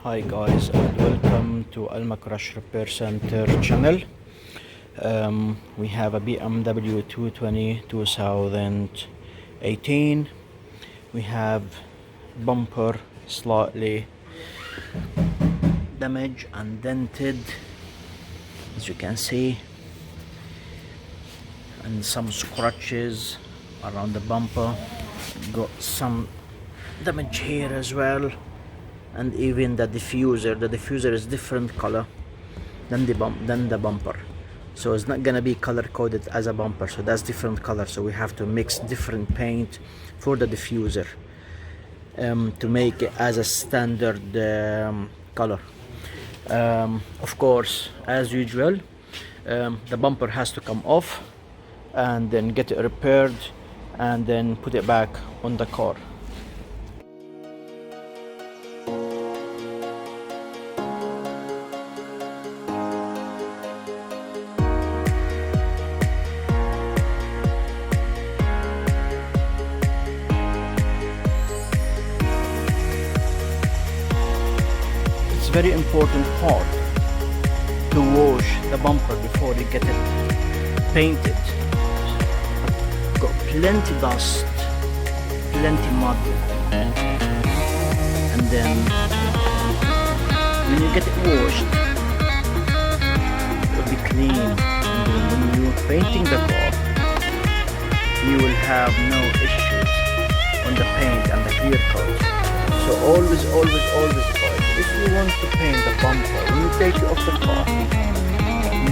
Hi guys, and welcome to Almacrash Repair Center channel. We have a BMW 220 2018. We have bumper slightly damaged and dented, as you can see, and some scratches around the bumper. Got some damage here as well, and even the diffuser is different color than the bumper, so it's not gonna be color coded as a bumper, so that's different color, so we have to mix different paint for the diffuser to make it as a standard color. Of course, as usual, the bumper has to come off and then get it repaired and then put it back on the car. Very important part to wash the bumper before you get it painted. Got plenty dust, plenty mud, and then when you get it washed, it will be clean, and then when you're painting the car, you will have no issues on the paint and the clear coat. So always if you want to paint the bumper, when you take it off the car,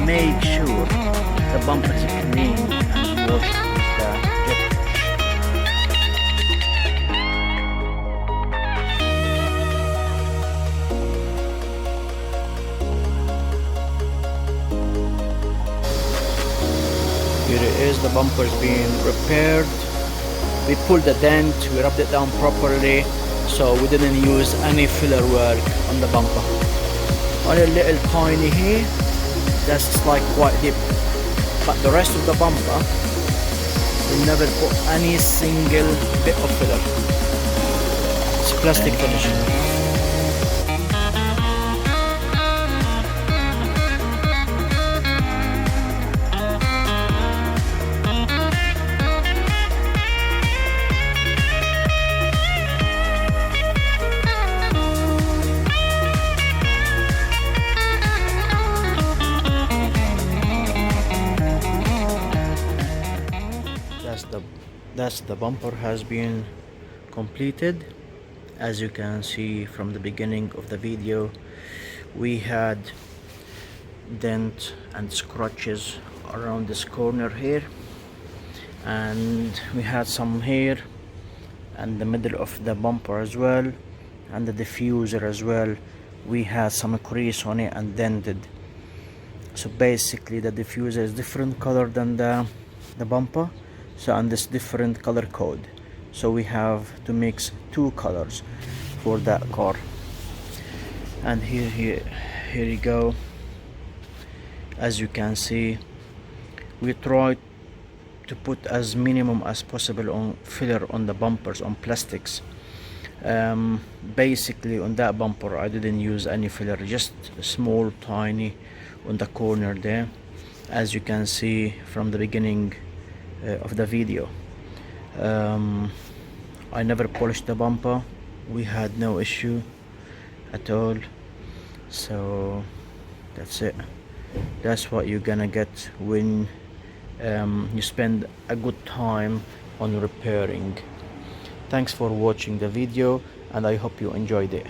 make sure the bumper is clean and washed with the jet wash. Here it is, the bumper is being repaired. We pulled the dent, we rubbed it down properly, so we didn't use any filler work on the bumper. Only a little tiny here, that's like quite deep, but the rest of the bumper we never put any single bit of filler. It's plastic finishing. That's the bumper has been completed. As you can see from the beginning of the video, we had dent and scratches around this corner here, and we had some here and the middle of the bumper as well, and the diffuser as well. We had some crease on it and dented. So basically the diffuser is different color than the bumper, so on this different color code, so we have to mix two colors for that car. And here you go. As you can see, we tried to put as minimum as possible on filler on the bumpers, on plastics. Basically on that bumper I didn't use any filler, just small tiny on the corner there, as you can see from the beginning of the video. I never polished the bumper, we had no issue at all, so that's it. That's what you're gonna get when you spend a good time on repairing. Thanks for watching the video, and I hope you enjoyed it.